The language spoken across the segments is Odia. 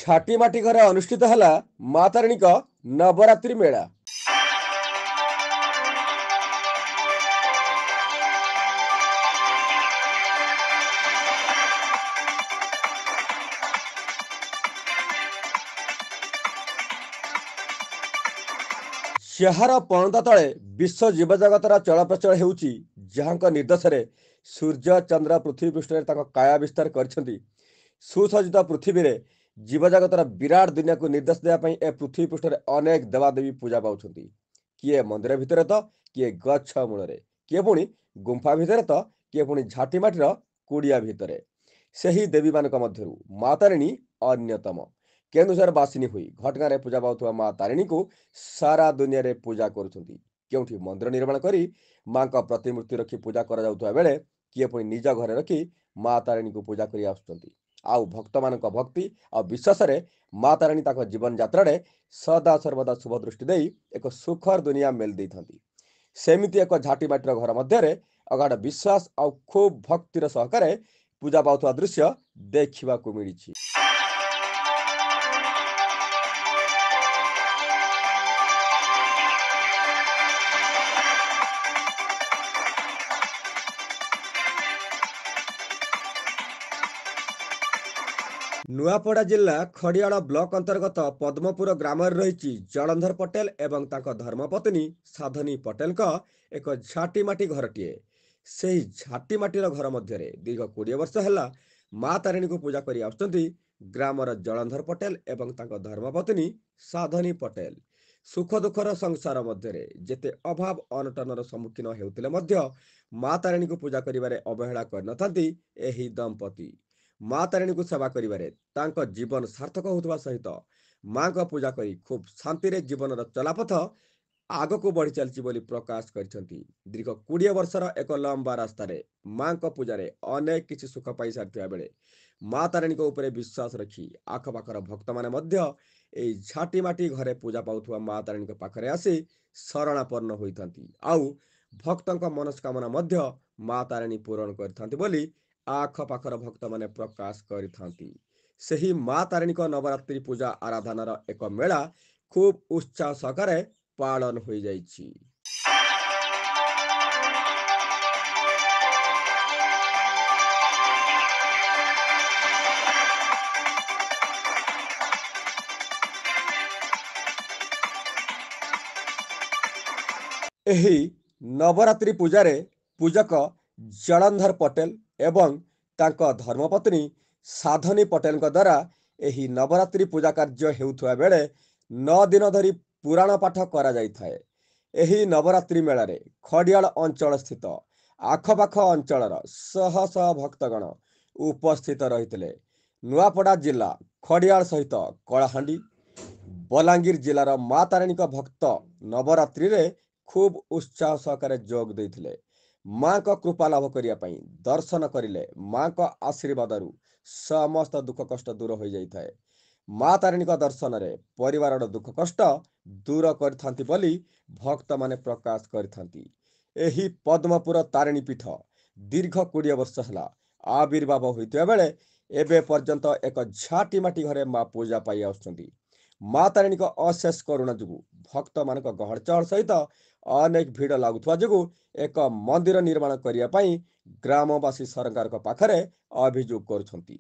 ଝାଟିମାଟି ଘରେ ଅନୁଷ୍ଠିତ ହେଲା ମା ତାରିଣୀଙ୍କ ନବରାତ୍ରି ମେଳା। ଯାହାର ପଣତା ତଳେ ବିଶ୍ୱ ଜୀବଜଗତର ଚଳପ୍ରଚଳ ହେଉଛି, ଯାହାଙ୍କ ନିର୍ଦ୍ଦେଶରେ ସୂର୍ଯ୍ୟ ଚନ୍ଦ୍ର ପୃଥିବୀ ପୃଷ୍ଠରେ ତାଙ୍କ କାୟା ବିସ୍ତାର କରିଛନ୍ତି। ସୁସଜ୍ଜିତ ପୃଥିବୀରେ ଜୀବଜଗତର ବିରାଟ ଦୁନିଆକୁ ନିର୍ଦ୍ଦେଶ ଦେବା ପାଇଁ ଏ ପୃଥିବୀ ପୃଷ୍ଠରେ ଅନେକ ଦେବାଦେବୀ ପୂଜା ପାଉଛନ୍ତି। କିଏ ମନ୍ଦିର ଭିତରେ ତ କିଏ ଗଛ ମୂଳରେ, କିଏ ପୁଣି ଗୁମ୍ଫା ଭିତରେ ତ କିଏ ପୁଣି ଝାଟିମାଟିର କୁଡ଼ିଆ ଭିତରେ। ସେହି ଦେବୀମାନଙ୍କ ମଧ୍ୟରୁ ମା ତାରିଣୀ ଅନ୍ୟତମ। କେନ୍ଦୁଝର ବାସିନୀ ହୋଇ ଘଟଗାଁରେ ପୂଜା ପାଉଥିବା ମା ତାରିଣୀଙ୍କୁ ସାରା ଦୁନିଆରେ ପୂଜା କରୁଛନ୍ତି। କେଉଁଠି ମନ୍ଦିର ନିର୍ମାଣ କରି ମାଙ୍କ ପ୍ରତିମୂର୍ତ୍ତି ରଖି ପୂଜା କରାଯାଉଥିବା ବେଳେ କିଏ ପୁଣି ନିଜ ଘରେ ରଖି ମା ତାରିଣୀଙ୍କୁ ପୂଜା କରି ଆସୁଛନ୍ତି। ଆଉ ଭକ୍ତମାନଙ୍କ ଭକ୍ତି ଆଉ ବିଶ୍ୱାସରେ ମା ତାରିଣୀ ତାଙ୍କ ଜୀବନ ଯାତ୍ରାରେ ସଦା ସର୍ବଦା ଶୁଭ ଦୃଷ୍ଟି ଦେଇ ଏକ ସୁଖର ଦୁନିଆ ମେଲି ଦେଇଥାନ୍ତି। ସେମିତି ଏକ ଝାଟିମାଟିର ଘର ମଧ୍ୟରେ ଅଗାଢ଼ ବିଶ୍ୱାସ ଆଉ ଖୁବ୍ ଭକ୍ତିର ସହକାରେ ପୂଜା ପାଉଥିବା ଦୃଶ୍ୟ ଦେଖିବାକୁ ମିଳିଛି। ନୂଆପଡ଼ା ଜିଲ୍ଲା ଖଡ଼ିଆଳ ବ୍ଲକ ଅନ୍ତର୍ଗତ ପଦ୍ମପୁର ଗ୍ରାମରେ ରହିଛି ଜଳନ୍ଧର ପଟେଲ ଏବଂ ତାଙ୍କ ଧର୍ମପତ୍ନୀ ସାଧନୀ ପଟେଲଙ୍କ ଏକ ଝାଟିମାଟି ଘରଟିଏ। ସେହି ଝାଟିମାଟିର ଘର ମଧ୍ୟରେ ଦୀର୍ଘ 20 ବର୍ଷ ହେଲା ମା ତାରିଣୀଙ୍କୁ ପୂଜା କରି ଆସୁଛନ୍ତି ଗ୍ରାମର ଜଳନ୍ଧର ପଟେଲ ଏବଂ ତାଙ୍କ ଧର୍ମପତ୍ନୀ ସାଧନୀ ପଟେଲ। ସୁଖ ଦୁଃଖର ସଂସାର ମଧ୍ୟରେ ଯେତେ ଅଭାବ ଅନଟନର ସମ୍ମୁଖୀନ ହେଉଥିଲେ ମଧ୍ୟ ମା ତାରିଣୀଙ୍କୁ ପୂଜା କରିବାରେ ଅବହେଳା କରିନଥାନ୍ତି ଏହି ଦମ୍ପତି। ମା ତାରିଣୀଙ୍କୁ ସେବା କରିବାରେ ତାଙ୍କ ଜୀବନ ସାର୍ଥକ ହେଉଥିବା ସହିତ ମାଙ୍କ ପୂଜା କରି ଖୁବ୍ ଶାନ୍ତିରେ ଜୀବନର ଚଲାପଥ ଆଗକୁ ବଢ଼ି ଚାଲିଛି ବୋଲି ପ୍ରକାଶ କରିଛନ୍ତି। ଦୀର୍ଘ 20 ବର୍ଷର ଏକ ଲମ୍ବା ରାସ୍ତାରେ ମାଙ୍କ ପୂଜାରେ ଅନେକ କିଛି ସୁଖ ପାଇସାରିଥିବା ବେଳେ ମା ତାରିଣୀଙ୍କ ଉପରେ ବିଶ୍ୱାସ ରଖି ଆଖପାଖର ଭକ୍ତମାନେ ମଧ୍ୟ ଏହି ଝାଟିମାଟି ଘରେ ପୂଜା ପାଉଥିବା ମା ତାରିଣୀଙ୍କ ପାଖରେ ଆସି ଶରଣାପନ୍ନ ହୋଇଥାନ୍ତି। ଆଉ ଭକ୍ତଙ୍କ ମନସ୍କାମନା ମଧ୍ୟ ମା ତାରିଣୀ ପୂରଣ କରିଥାନ୍ତି ବୋଲି ଆଖପାଖର ଭକ୍ତମାନେ ପ୍ରକାଶ କରିଥାନ୍ତି। ସେହି ମା ତାରିଣୀଙ୍କ ନବରାତ୍ରି ପୂଜା ଆରାଧନାର ଏକ ମେଳା ଖୁବ୍ ଉତ୍ସାହ ସହକାରେ ପାଳନ ହୋଇଯାଇଛି। ଏହି ନବରାତ୍ରି ପୂଜାରେ ପୂଜକ ଜଳନ୍ଧର ପଟେଲ ଏବଂ ତାଙ୍କ ଧର୍ମପତ୍ନୀ ସାଧନୀ ପଟେଲଙ୍କ ଦ୍ୱାରା ଏହି ନବରାତ୍ରି ପୂଜା କାର୍ଯ୍ୟ ହେଉଥିବା ବେଳେ 9 ଦିନ ଧରି ପୁରାଣ ପାଠ କରାଯାଇଥାଏ। ଏହି ନବରାତ୍ରି ମେଳାରେ ଖଡ଼ିଆଳ ଅଞ୍ଚଳ ସ୍ଥିତ ଆଖପାଖ ଅଞ୍ଚଳର ଶହ ଶହ ଭକ୍ତଗଣ ଉପସ୍ଥିତ ରହିଥିଲେ। ନୂଆପଡ଼ା ଜିଲ୍ଲା ଖଡ଼ିଆଳ ସହିତ କଳାହାଣ୍ଡି, ବଲାଙ୍ଗୀର ଜିଲ୍ଲାର ମା ତାରିଣୀଙ୍କ ଭକ୍ତ ନବରାତ୍ରିରେ ଖୁବ୍ ଉତ୍ସାହ ସହକାରେ ଯୋଗ ଦେଇଥିଲେ। ମାଙ୍କ କୃପା ଲାଭ କରିବା ପାଇଁ ଦର୍ଶନ କରିଲେ ମାଙ୍କ ଆଶୀର୍ବାଦରୁ ସମସ୍ତ ଦୁଃଖ କଷ୍ଟ ଦୂର ହୋଇଯାଇଥାଏ। ମା ତାରିଣୀଙ୍କ ଦର୍ଶନରେ ପରିବାରର ଦୁଃଖ କଷ୍ଟ ଦୂର କରିଥାନ୍ତି ବୋଲି ଭକ୍ତମାନେ ପ୍ରକାଶ କରିଥାନ୍ତି। ଏହି ପଦ୍ମପୁର ତାରିଣୀ ପୀଠ ଦୀର୍ଘ 20 ବର୍ଷ ହେଲା ଆବିର୍ଭାବ ହୋଇଥିବା ବେଳେ ଏବେ ପର୍ଯ୍ୟନ୍ତ ଏକ ଝାଟିମାଟି ଘରେ ମା ପୂଜା ପାଇ ଆସୁଛନ୍ତି। ମା ତାରିଣୀଙ୍କ ଅଶେଷ କରୁଣା ଯୋଗୁଁ ଭକ୍ତମାନଙ୍କ ଗହଳ ଚହଳ ସହିତ ଅନେକ ଭିଡ଼ ଲାଗୁଥିବା ଯୋଗୁଁ ଏକ ମନ୍ଦିର ନିର୍ମାଣ କରିବା ପାଇଁ ଗ୍ରାମବାସୀ ସରକାରଙ୍କ ପାଖରେ ଅଭିଯୋଗ କରୁଛନ୍ତି।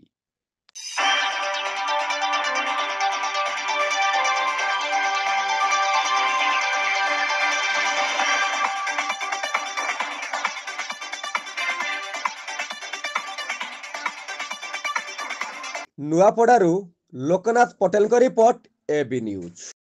ନୂଆପଡ଼ାରୁ ଲୋକନାଥ ପଟେଲଙ୍କ ରିପୋର୍ଟ, এবি ନ୍ୟୁଜ୍।